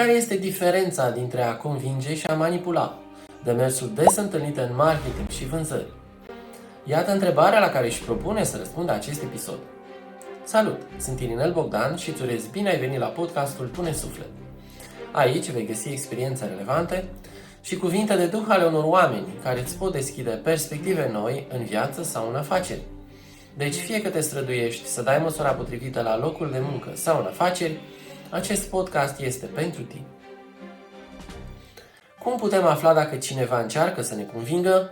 Care este diferența dintre a convinge și a manipula? Demersuri des întâlnite în marketing și vânzări. Iată întrebarea la care își propune să răspundă acest episod. Salut! Sunt Irinel Bogdan și îți urez bine ai venit la podcastul Pune Suflet. Aici vei găsi experiențe relevante și cuvinte de duh ale unor oameni care îți pot deschide perspective noi în viață sau în afaceri. Deci fie că te străduiești să dai măsura potrivită la locul de muncă sau în afaceri, acest podcast este pentru tine. Cum putem afla dacă cineva încearcă să ne convingă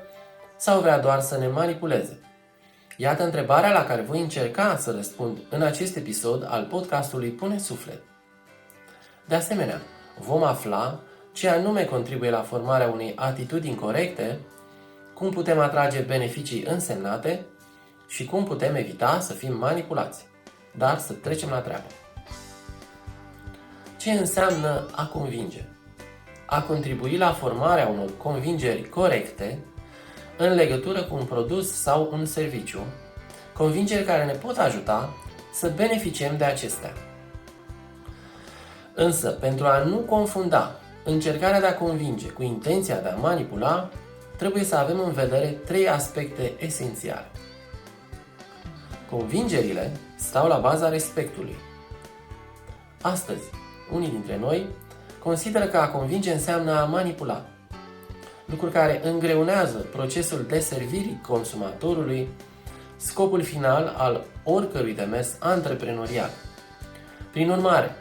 sau vrea doar să ne manipuleze? Iată întrebarea la care voi încerca să răspund în acest episod al podcastului Pune Suflet. De asemenea, vom afla ce anume contribuie la formarea unei atitudini corecte, cum putem atrage beneficii însemnate și cum putem evita să fim manipulați. Dar să trecem la treabă. Ce înseamnă a convinge? A contribui la formarea unor convingeri corecte în legătură cu un produs sau un serviciu, convingeri care ne pot ajuta să beneficiem de acestea. Însă, pentru a nu confunda încercarea de a convinge cu intenția de a manipula, trebuie să avem în vedere trei aspecte esențiale. Convingerile stau la baza respectului. Astăzi, unii dintre noi consideră că a convinge înseamnă a manipula, lucruri care îngreunează procesul deservirii consumatorului, scopul final al oricărui demers antreprenorial. Prin urmare,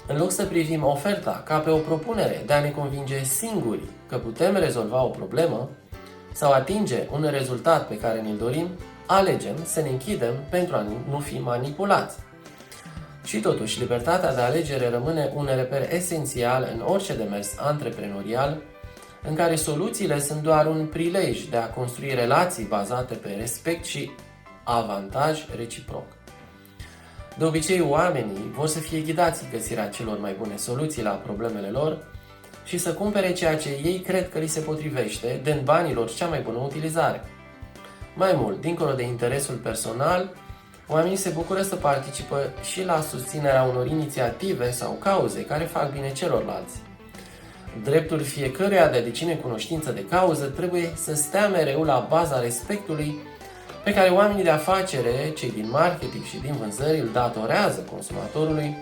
în loc să privim oferta ca pe o propunere de a ne convinge singuri că putem rezolva o problemă sau atinge un rezultat pe care ne-l dorim, alegem să ne închidem pentru a nu fi manipulați. Și totuși, libertatea de alegere rămâne un reper esențial în orice demers antreprenorial, în care soluțiile sunt doar un prilej de a construi relații bazate pe respect și avantaj reciproc. De obicei, oamenii vor să fie ghidați în găsirea celor mai bune soluții la problemele lor și să cumpere ceea ce ei cred că li se potrivește, dând banilor cea mai bună utilizare. Mai mult, dincolo de interesul personal, oamenii se bucură să participă și la susținerea unor inițiative sau cauze care fac bine celorlalți. Dreptul fiecăruia de a deține cunoștință de cauză trebuie să stea mereu la baza respectului pe care oamenii de afacere, cei din marketing și din vânzări îl datorează consumatorului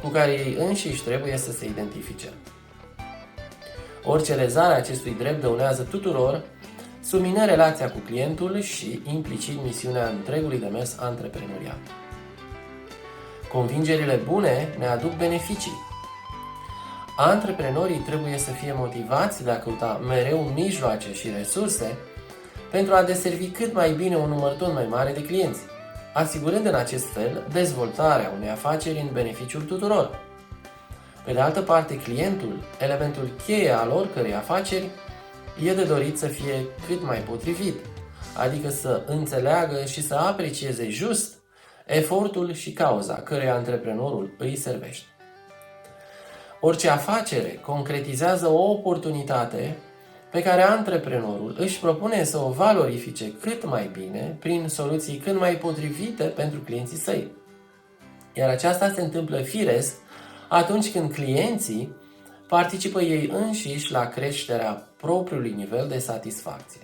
cu care ei înșiși trebuie să se identifice. Orice lezare a acestui drept dăunează tuturor, submină relația cu clientul și implicit misiunea întregului demers antreprenorial. Convingerile bune ne aduc beneficii. Antreprenorii trebuie să fie motivați de a căuta mereu mijloace și resurse pentru a deservi cât mai bine un număr tot mai mare de clienți, asigurând în acest fel dezvoltarea unei afaceri în beneficiul tuturor. Pe de altă parte, clientul, elementul cheie al oricărei afaceri, e de dorit să fie cât mai potrivit, adică să înțeleagă și să aprecieze just efortul și cauza căreia antreprenorul îi servește. Orice afacere concretizează o oportunitate pe care antreprenorul își propune să o valorifice cât mai bine prin soluții cât mai potrivite pentru clienții săi. Iar aceasta se întâmplă firesc atunci când clienții participă ei înșiși la creșterea propriului nivel de satisfacție.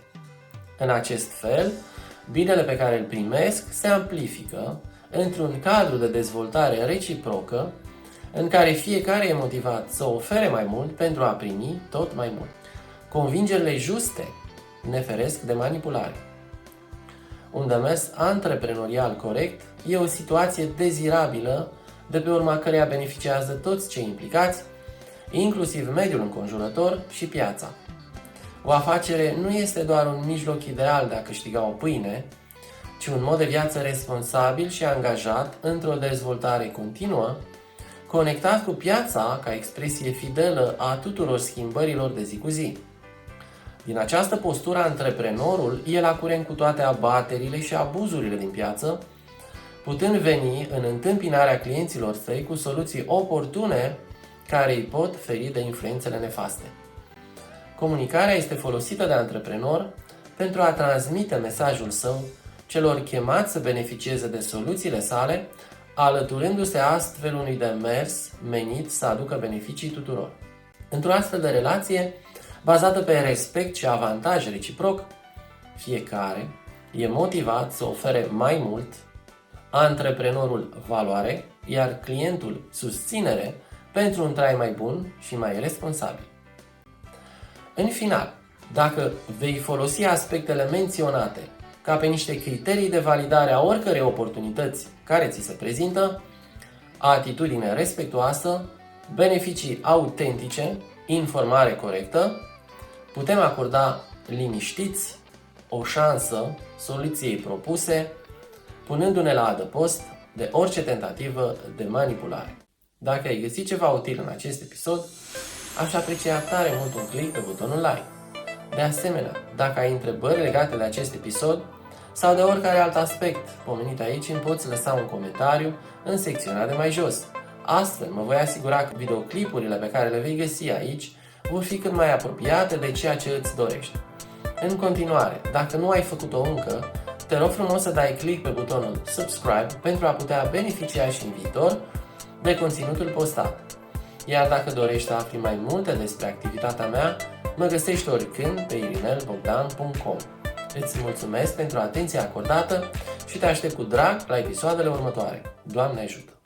În acest fel, binele pe care îl primesc se amplifică într-un cadru de dezvoltare reciprocă în care fiecare e motivat să ofere mai mult pentru a primi tot mai mult. Convingerile juste ne feresc de manipulare. Un demers antreprenorial corect e o situație dezirabilă de pe urma căreia beneficiază toți cei implicați, inclusiv mediul înconjurător și piața. O afacere nu este doar un mijloc ideal de a câștiga o pâine, ci un mod de viață responsabil și angajat într-o dezvoltare continuă, conectat cu piața ca expresie fidelă a tuturor schimbărilor de zi cu zi. Din această postură, antreprenorul e la curent cu toate abaterile și abuzurile din piață, putând veni în întâmpinarea clienților săi cu soluții oportune care îi pot feri de influențele nefaste. Comunicarea este folosită de antreprenor pentru a transmite mesajul său celor chemați să beneficieze de soluțiile sale, alăturându-se astfel unui demers menit să aducă beneficii tuturor. Într-o astfel de relație, bazată pe respect și avantaj reciproc, fiecare e motivat să ofere mai mult, antreprenorul valoare, iar clientul susținere pentru un trai mai bun și mai responsabil. În final, dacă vei folosi aspectele menționate ca pe niște criterii de validare a oricărei oportunități care ți se prezintă, atitudine respectuoasă, beneficii autentice, informare corectă, putem acorda liniștiți o șansă soluției propuse, punându-ne la adăpost de orice tentativă de manipulare. Dacă ai găsit ceva util în acest episod, aș aprecia tare mult un click pe butonul like. De asemenea, dacă ai întrebări legate de acest episod sau de oricare alt aspect pomenit aici, îmi poți lăsa un comentariu în secțiunea de mai jos. Astfel, mă voi asigura că videoclipurile pe care le vei găsi aici vor fi cât mai apropiate de ceea ce îți dorești. În continuare, dacă nu ai făcut-o încă, te rog frumos să dai click pe butonul subscribe pentru a putea beneficia și în viitor de conținutul postat. Iar dacă dorești să afli mai multe despre activitatea mea, mă găsești oricând pe irinelbogdan.com. Îți mulțumesc pentru atenția acordată și te aștept cu drag la episoadele următoare. Doamne ajută!